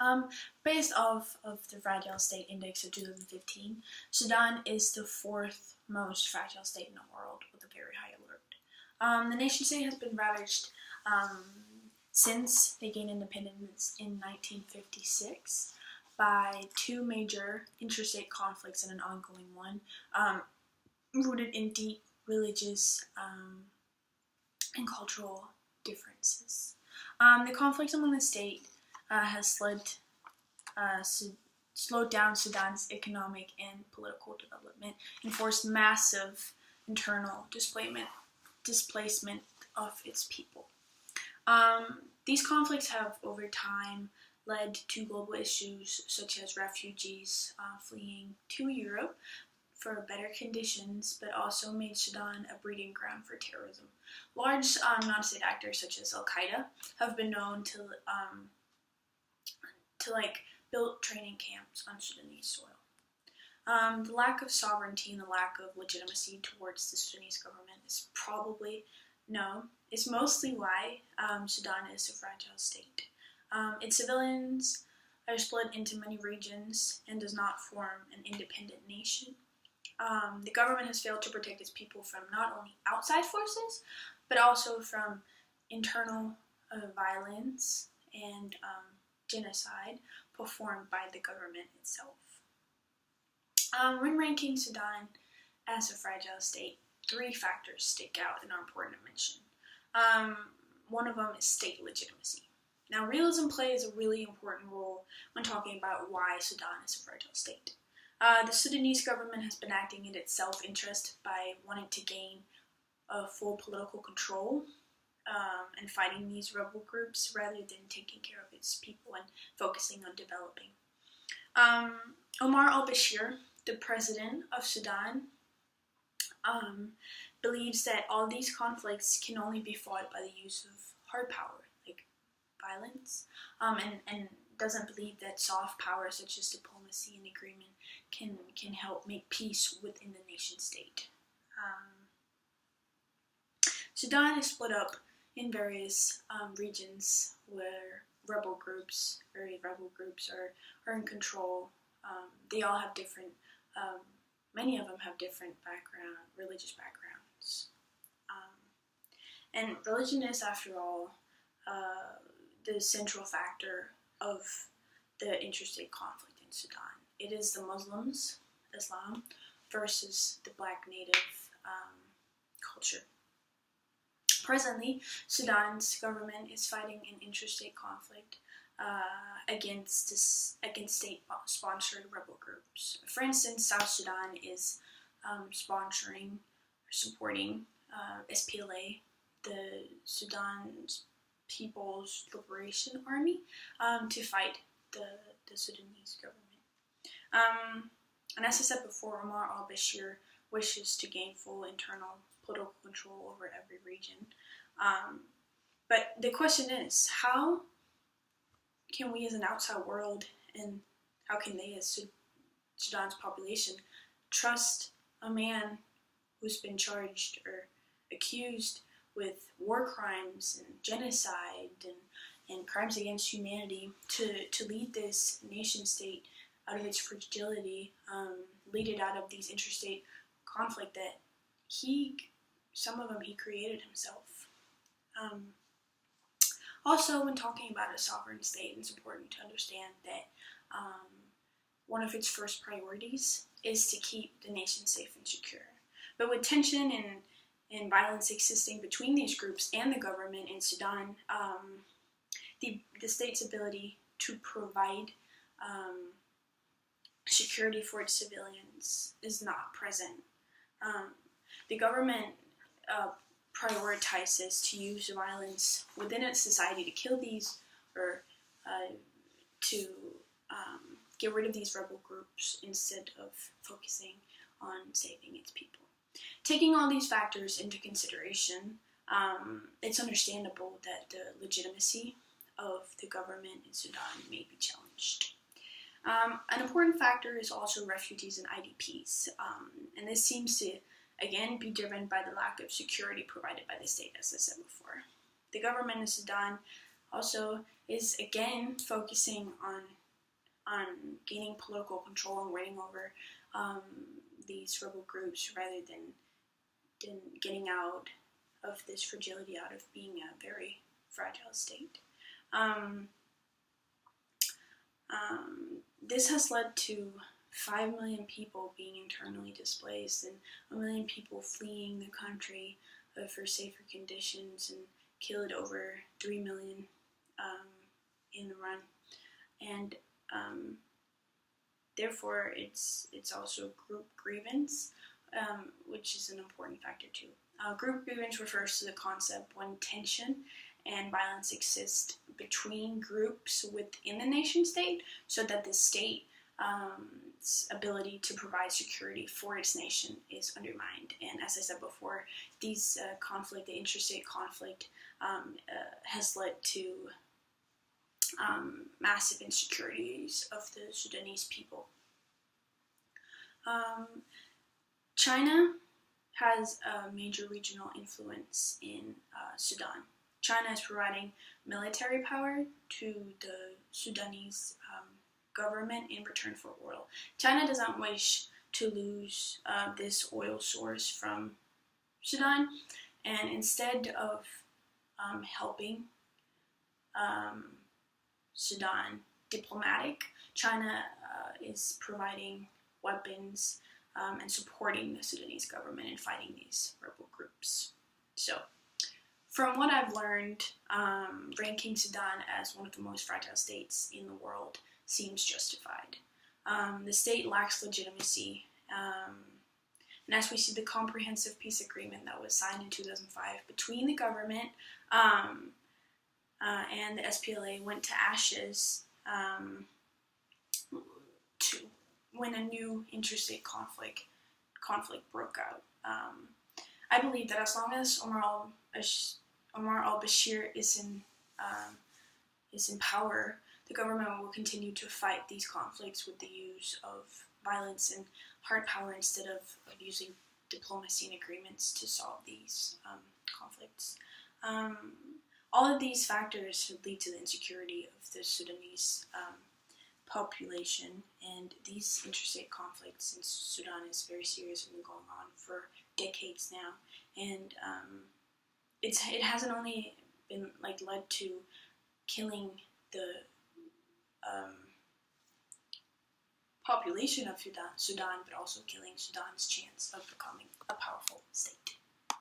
Um, Based off of the Fragile State Index of 2015, Sudan is the fourth most fragile state in the world with a very high alert. The nation state has been ravaged since they gained independence in 1956 by two major interstate conflicts and an ongoing one, rooted in deep religious and cultural differences. The conflicts among the state has slowed down Sudan's economic and political development and forced massive internal displacement of its people. These conflicts have, over time, led to global issues such as refugees fleeing to Europe for better conditions, but also made Sudan a breeding ground for terrorism. Large non-state actors such as Al-Qaeda have been known to build training camps on Sudanese soil. The lack of sovereignty and the lack of legitimacy towards the Sudanese government is mostly why Sudan is a fragile state. Its civilians are split into many regions and does not form an independent nation. The government has failed to protect its people from not only outside forces, but also from internal violence and genocide performed by the government itself. When ranking Sudan as a fragile state, three factors stick out and are important to mention. One of them is state legitimacy. Now, realism plays a really important role when talking about why Sudan is a fragile state. The Sudanese government has been acting in its self-interest by wanting to gain full political control and fighting these rebel groups rather than taking care of its people and focusing on developing. Omar al-Bashir, the president of Sudan, believes that all these conflicts can only be fought by the use of hard power, like violence, and doesn't believe that soft power such as diplomacy and agreement can help make peace within the nation state. Sudan is split up in various regions where rebel groups are in control. They all have different, many of them have different religious backgrounds. And religion is, after all, the central factor of the interstate conflict in Sudan. It is the Muslims, Islam, versus the Black native culture. Presently, Sudan's government is fighting an interstate conflict against state-sponsored rebel groups. For instance, South Sudan is supporting SPLA, the Sudan's People's Liberation Army, to fight the Sudanese government. And as I said before, Omar al-Bashir wishes to gain full internal political control over every region. But the question is, how can we as an outside world, and how can they as Sudan's population, trust a man who's been charged or accused with war crimes and genocide and crimes against humanity to lead this nation state out of its fragility, lead it out of these interstate conflict that some of them he created himself. Also, when talking about a sovereign state, it's important to understand that one of its first priorities is to keep the nation safe and secure. But with tension and violence existing between these groups and the government in Sudan, the state's ability to provide security for its civilians is not present. The government prioritizes to use violence within its society to kill these or to get rid of these rebel groups instead of focusing on saving its people. Taking all these factors into consideration, it's understandable that the legitimacy of the government in Sudan may be challenged. An important factor is also refugees and IDPs, and this seems to, again, be driven by the lack of security provided by the state, as I said before. The government in Sudan also is again focusing on gaining political control and winning over these rebel groups rather than getting out of this fragility, out of being a very fragile state. This has led to 5 million people being internally displaced and 1 million people fleeing the country for safer conditions, and killed over 3 million in the run. And therefore, it's also group grievance, which is an important factor too. Group grievance refers to the concept when tension and violence exist between groups within the nation state, so that the state's ability to provide security for its nation is undermined. And as I said before, the interstate conflict, has led to massive insecurities of the Sudanese people. China has a major regional influence in Sudan. China is providing military power to the Sudanese government in return for oil. China does not wish to lose this oil source from Sudan, and instead of helping Sudan diplomatic, China is providing weapons and supporting the Sudanese government in fighting these rebel groups. So, from what I've learned, ranking Sudan as one of the most fragile states in the world seems justified. The state lacks legitimacy, and as we see, the comprehensive peace agreement that was signed in 2005 between the government and the SPLA went to ashes when a new interstate conflict broke out. I believe that as long as Omar al-Bashir is in power, the government will continue to fight these conflicts with the use of violence and hard power instead of using diplomacy and agreements to solve these conflicts. All of these factors lead to the insecurity of the Sudanese population, and these interstate conflicts in Sudan is very serious and been going on for decades now. And it hasn't only been led to killing the population of Sudan, but also killing Sudan's chance of becoming a powerful state.